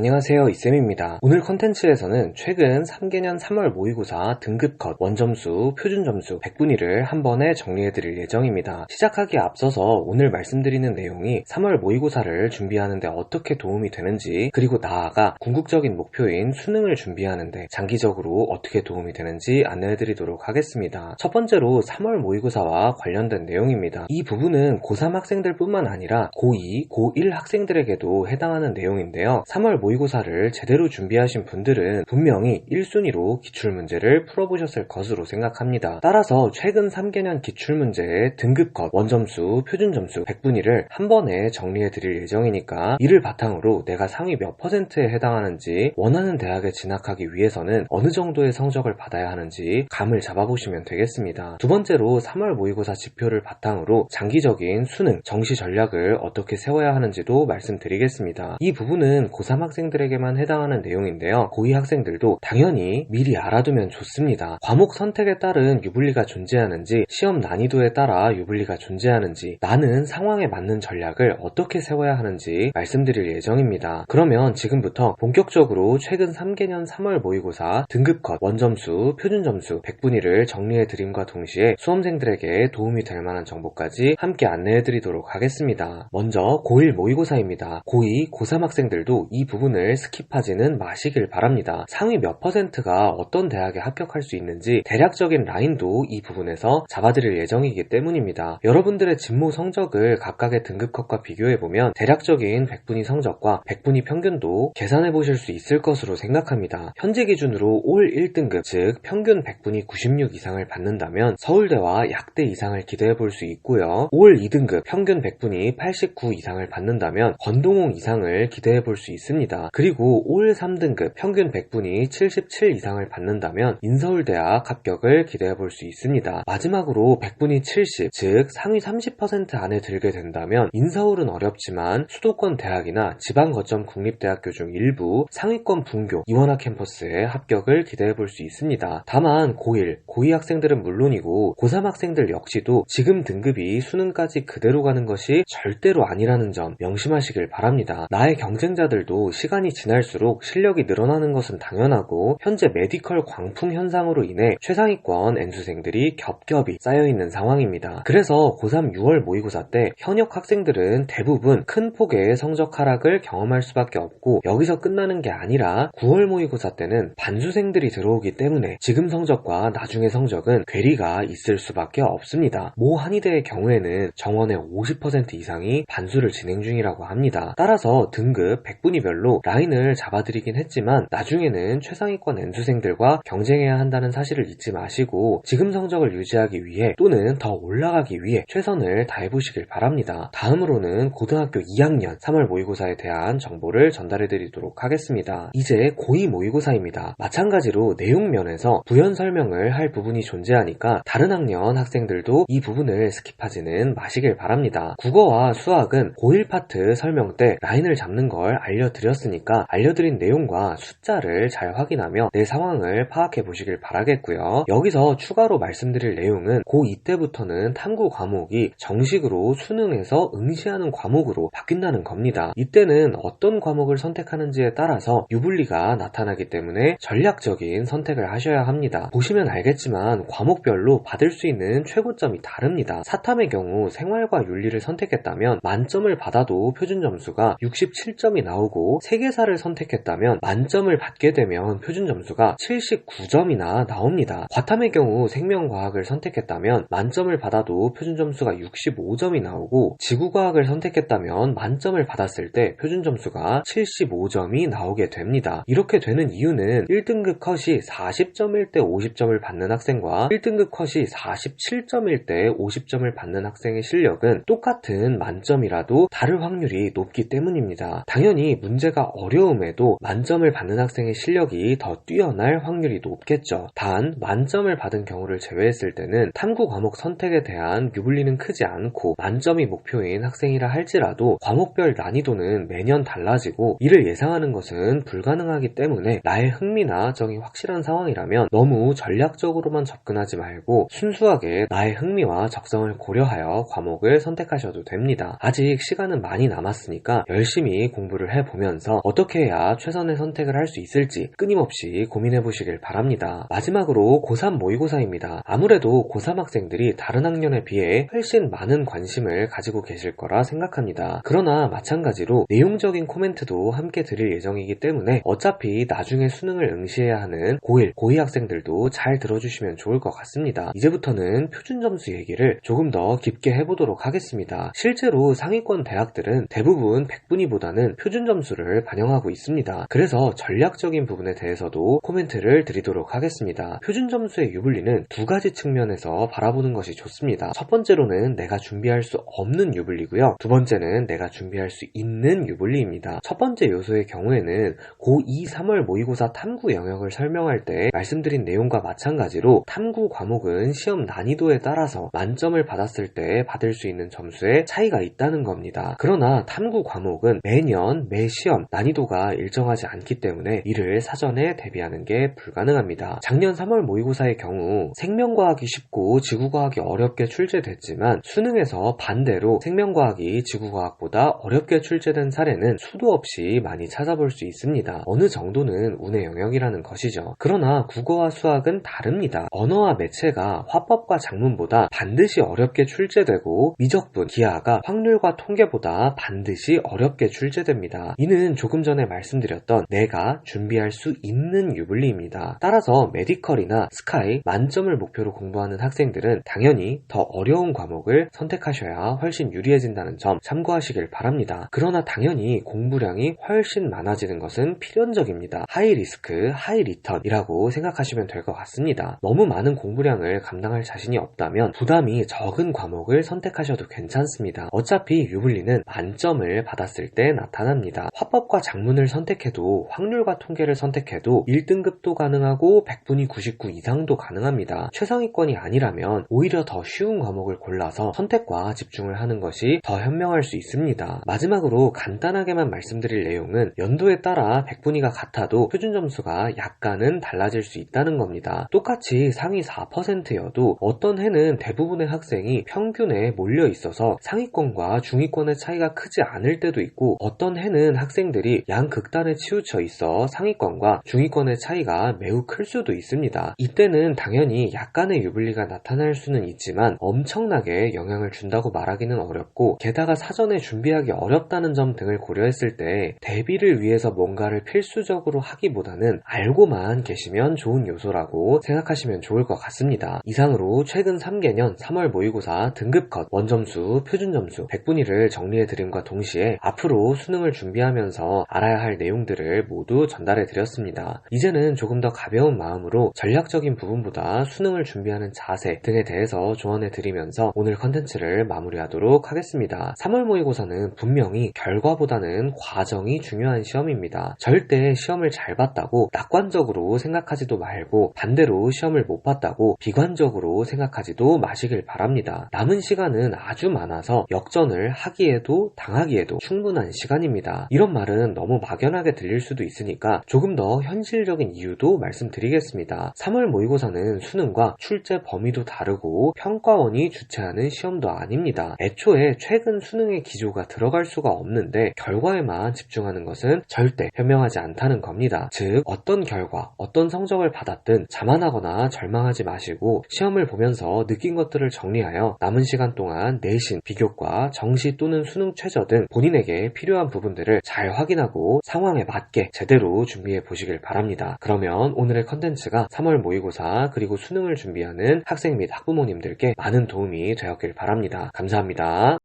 안녕하세요, 이쌤입니다. 오늘 컨텐츠에서는 최근 3개년 3월 모의고사 등급컷, 원점수, 표준점수, 100분위를 한 번에 정리해드릴 예정입니다. 시작하기에 앞서서 오늘 말씀드리는 내용이 3월 모의고사를 준비하는데 어떻게 도움이 되는지, 그리고 나아가 궁극적인 목표인 수능을 준비하는데 장기적으로 어떻게 도움이 되는지 안내해드리도록 하겠습니다. 첫 번째로 3월 모의고사와 관련된 내용입니다. 이 부분은 고3 학생들 뿐만 아니라 고2, 고1 학생들에게도 해당하는 내용인데요. 3월 모의고사를 제대로 준비하신 분들은 분명히 1순위로 기출문제를 풀어보셨을 것으로 생각합니다. 따라서 최근 3개년 기출문제의 등급컷, 원점수, 표준점수, 100분위를 한 번에 정리해드릴 예정이니까 이를 바탕으로 내가 상위 몇 퍼센트에 해당하는지, 원하는 대학에 진학하기 위해서는 어느 정도의 성적을 받아야 하는지 감을 잡아보시면 되겠습니다. 두 번째로 3월 모의고사 지표를 바탕으로 장기적인 수능, 정시 전략을 어떻게 세워야 하는지도 말씀드리겠습니다. 이 부분은 고3 학생들에게만 해당하는 내용인데요. 고2 학생들도 당연히 미리 알아두면 좋습니다. 과목 선택에 따른 유불리가 존재하는지, 시험 난이도에 따라 유불리가 존재하는지, 나는 상황에 맞는 전략을 어떻게 세워야 하는지 말씀드릴 예정입니다. 그러면 지금부터 본격적으로 최근 3개년 3월 모의고사 등급컷, 원점수, 표준점수, 100분위를 정리해드림과 동시에 수험생들에게 도움이 될 만한 정보까지 함께 안내해드리도록 하겠습니다. 먼저 고1 모의고사입니다. 고2, 고3 학생들도 이 부분을 스킵하지는 마시길 바랍니다. 상위 몇 퍼센트가 어떤 대학에 합격할 수 있는지 대략적인 라인도 이 부분에서 잡아드릴 예정이기 때문입니다. 여러분들의 진모 성적을 각각의 등급컷과 비교해보면 대략적인 100분위 성적과 100분위 평균도 계산해보실 수 있을 것으로 생각합니다. 현재 기준으로 올 1등급, 즉 평균 100분위 96 이상을 받는다면 서울대와 약대 이상을 기대해볼 수 있고요. 올 2등급, 평균 100분위 89 이상을 받는다면 권동홍 이상을 기대해볼 수 있습니다. 그리고 올 3등급, 평균 100분위 77 이상을 받는다면 인서울대학 합격을 기대해볼 수 있습니다. 마지막으로 100분위 70, 즉 상위 30% 안에 들게 된다면 인서울은 어렵지만 수도권 대학이나 지방거점 국립대학교 중 일부 상위권 분교, 이원화 캠퍼스에 합격을 기대해볼 수 있습니다. 다만 고1, 고2 학생들은 물론이고 고3 학생들 역시도 지금 등급이 수능까지 그대로 가는 것이 절대로 아니라는 점 명심하시길 바랍니다. 나의 경쟁자들도 시간이 지날수록 실력이 늘어나는 것은 당연하고, 현재 메디컬 광풍 현상으로 인해 최상위권 N수생들이 겹겹이 쌓여있는 상황입니다. 그래서 고3 6월 모의고사 때 현역 학생들은 대부분 큰 폭의 성적 하락을 경험할 수밖에 없고, 여기서 끝나는 게 아니라 9월 모의고사 때는 반수생들이 들어오기 때문에 지금 성적과 나중의 성적은 괴리가 있을 수밖에 없습니다. 모 한의대의 경우에는 정원의 50% 이상이 반수를 진행 중이라고 합니다. 따라서 등급 100분위별로 라인을 잡아드리긴 했지만 나중에는 최상위권 N수생들과 경쟁해야 한다는 사실을 잊지 마시고 지금 성적을 유지하기 위해 또는 더 올라가기 위해 최선을 다해보시길 바랍니다. 다음으로는 고등학교 2학년 3월 모의고사에 대한 정보를 전달해드리도록 하겠습니다. 이제 고2 모의고사입니다. 마찬가지로 내용면에서 부연 설명을 할 부분이 존재하니까 다른 학년 학생들도 이 부분을 스킵하지는 마시길 바랍니다. 국어와 수학은 고1 파트 설명 때 라인을 잡는 걸 알려드렸으니까 알려드린 내용과 숫자를 잘 확인하며 내 상황을 파악해 보시길 바라겠고요. 여기서 추가로 말씀드릴 내용은 고2 때부터는 탐구 과목이 정식으로 수능에서 응시하는 과목으로 바뀐다는 겁니다. 이때는 어떤 과목을 선택하는지에 따라서 유불리가 나타나기 때문에 전략적인 선택을 하셔야 합니다. 보시면 알겠지만 과목별로 받을 수 있는 최고점이 다릅니다. 사탐의 경우 생활과 윤리를 선택했다면 만점을 받아도 표준 점수가 67점이 나오고, 세계사를 선택했다면 만점을 받게 되면 표준 점수가 79점이나 나옵니다. 과탐의 경우 생명과학을 선택했다면 만점을 받아도 표준 점수가 65점이 나오고, 지구과학을 선택했다면 만점을 받았을 때 표준 점수가 75점이 나오게 됩니다. 이렇게 되는 이유는 1등급 컷이 40점일 때 50점을 받는 학생과 1등급 컷이 47점일 때 50점을 받는 학생의 실력은 똑같은 만점이라도 다를 확률이 높기 때문입니다. 당연히 문제가 어려움에도 만점을 받는 학생의 실력이 더 뛰어날 확률이 높겠죠. 단 만점을 받은 경우를 제외했을 때는 탐구 과목 선택에 대한 유불리는 크지 않고 만점이 목표인 학생이라 할지라도 과목별 난이도는 매년 달라지고, 이를 예상하는 것은 불가능하기 때문에 나의 흥미나 정이 확실한 상황이라면 너무 전략적으로만 접근하지 말고 순수하게 나의 흥미와 적성을 고려하여 과목을 선택하셔도 됩니다. 아직 시간은 많이 남았으니까 열심히 공부를 해보면서 준비하면서 어떻게 해야 최선의 선택을 할 수 있을지 끊임없이 고민해 보시길 바랍니다. 마지막으로 고3 모의고사입니다. 아무래도 고3 학생들이 다른 학년에 비해 훨씬 많은 관심을 가지고 계실 거라 생각합니다. 그러나 마찬가지로 내용적인 코멘트도 함께 드릴 예정이기 때문에 어차피 나중에 수능을 응시해야 하는 고1, 고2 학생들도 잘 들어주시면 좋을 것 같습니다. 이제부터는 표준점수 얘기를 조금 더 깊게 해보도록 하겠습니다. 실제로 상위권 대학들은 대부분 100분위보다는 표준점수를 반영하고 있습니다. 그래서 전략적인 부분에 대해서도 코멘트를 드리도록 하겠습니다. 표준점수의 유불리는 두 가지 측면에서 바라보는 것이 좋습니다. 첫 번째로는 내가 준비할 수 없는 유불리고요. 두 번째는 내가 준비할 수 있는 유불리입니다. 첫 번째 요소의 경우에는 고2 3월 모의고사 탐구 영역을 설명할 때 말씀드린 내용과 마찬가지로 탐구 과목은 시험 난이도에 따라서 만점을 받았을 때 받을 수 있는 점수에 차이가 있다는 겁니다. 그러나 탐구 과목은 매년 매 시험 난이도가 일정하지 않기 때문에 이를 사전에 대비하는 게 불가능합니다. 작년 3월 모의고사의 경우 생명과학이 쉽고 지구과학이 어렵게 출제됐지만 수능에서 반대로 생명과학이 지구과학보다 어렵게 출제된 사례는 수도 없이 많이 찾아볼 수 있습니다. 어느 정도는 운의 영역이라는 것이죠. 그러나 국어와 수학은 다릅니다. 언어와 매체가 화법과 작문보다 반드시 어렵게 출제되고 미적분, 기하가 확률과 통계보다 반드시 어렵게 출제됩니다. 이는 조금 전에 말씀드렸던 내가 준비할 수 있는 유불리입니다. 따라서 메디컬이나 스카이 만점을 목표로 공부하는 학생들은 당연히 더 어려운 과목을 선택하셔야 훨씬 유리해진다는 점 참고하시길 바랍니다. 그러나 당연히 공부량이 훨씬 많아지는 것은 필연적입니다. 하이 리스크, 하이 리턴이라고 생각하시면 될 것 같습니다. 너무 많은 공부량을 감당할 자신이 없다면 부담이 적은 과목을 선택하셔도 괜찮습니다. 어차피 유불리는 만점을 받았을 때 나타납니다. 화법과 작문을 선택해도 확률과 통계를 선택해도 1등급도 가능하고 100분위 99 이상도 가능합니다. 최상위권이 아니라면 오히려 더 쉬운 과목을 골라서 선택과 집중을 하는 것이 더 현명할 수 있습니다. 마지막으로 간단하게만 말씀드릴 내용은 연도에 따라 100분위가 같아도 표준 점수가 약간은 달라질 수 있다는 겁니다. 똑같이 상위 4%여도 어떤 해는 대부분의 학생이 평균에 몰려 있어서 상위권과 중위권의 차이가 크지 않을 때도 있고 어떤 해는 학생들이 양극단에 치우쳐 있어 상위권과 중위권의 차이가 매우 클 수도 있습니다. 이때는 당연히 약간의 유불리가 나타날 수는 있지만 엄청나게 영향을 준다고 말하기는 어렵고 게다가 사전에 준비하기 어렵다는 점 등을 고려했을 때 대비를 위해서 뭔가를 필수적으로 하기보다는 알고만 계시면 좋은 요소라고 생각하시면 좋을 것 같습니다. 이상으로 최근 3개년 3월 모의고사 등급컷, 원점수, 표준점수, 100분위를 정리해드림과 동시에 앞으로 수능을 준비하면서 알아야 할 내용들을 모두 전달해드렸습니다. 이제는 조금 더 가벼운 마음으로 전략적인 부분보다 수능을 준비하는 자세 등에 대해서 조언해드리면서 오늘 컨텐츠를 마무리하도록 하겠습니다. 3월 모의고사는 분명히 결과보다는 과정이 중요한 시험입니다. 절대 시험을 잘 봤다고 낙관적으로 생각하지도 말고 반대로 시험을 못 봤다고 비관적으로 생각하지도 마시길 바랍니다. 남은 시간은 아주 많아서 역전을 하기에도 당하기에도 충분한 시간입니다. 이런 말은 너무 막연하게 들릴 수도 있으니까 조금 더 현실적인 이유도 말씀드리겠습니다. 3월 모의고사는 수능과 출제 범위도 다르고 평가원이 주최하는 시험도 아닙니다. 애초에 최근 수능의 기조가 들어갈 수가 없는데 결과에만 집중하는 것은 절대 현명하지 않다는 겁니다. 즉 어떤 결과, 어떤 성적을 받았든 자만하거나 절망하지 마시고 시험을 보면서 느낀 것들을 정리하여 남은 시간 동안 내신, 비교과, 정시 또는 수능 최저 등 본인에게 필요한 부분들을 잘 확인하고 상황에 맞게 제대로 준비해 보시길 바랍니다. 그러면 오늘의 컨텐츠가 3월 모의고사 그리고 수능을 준비하는 학생 및 학부모님들께 많은 도움이 되었길 바랍니다. 감사합니다.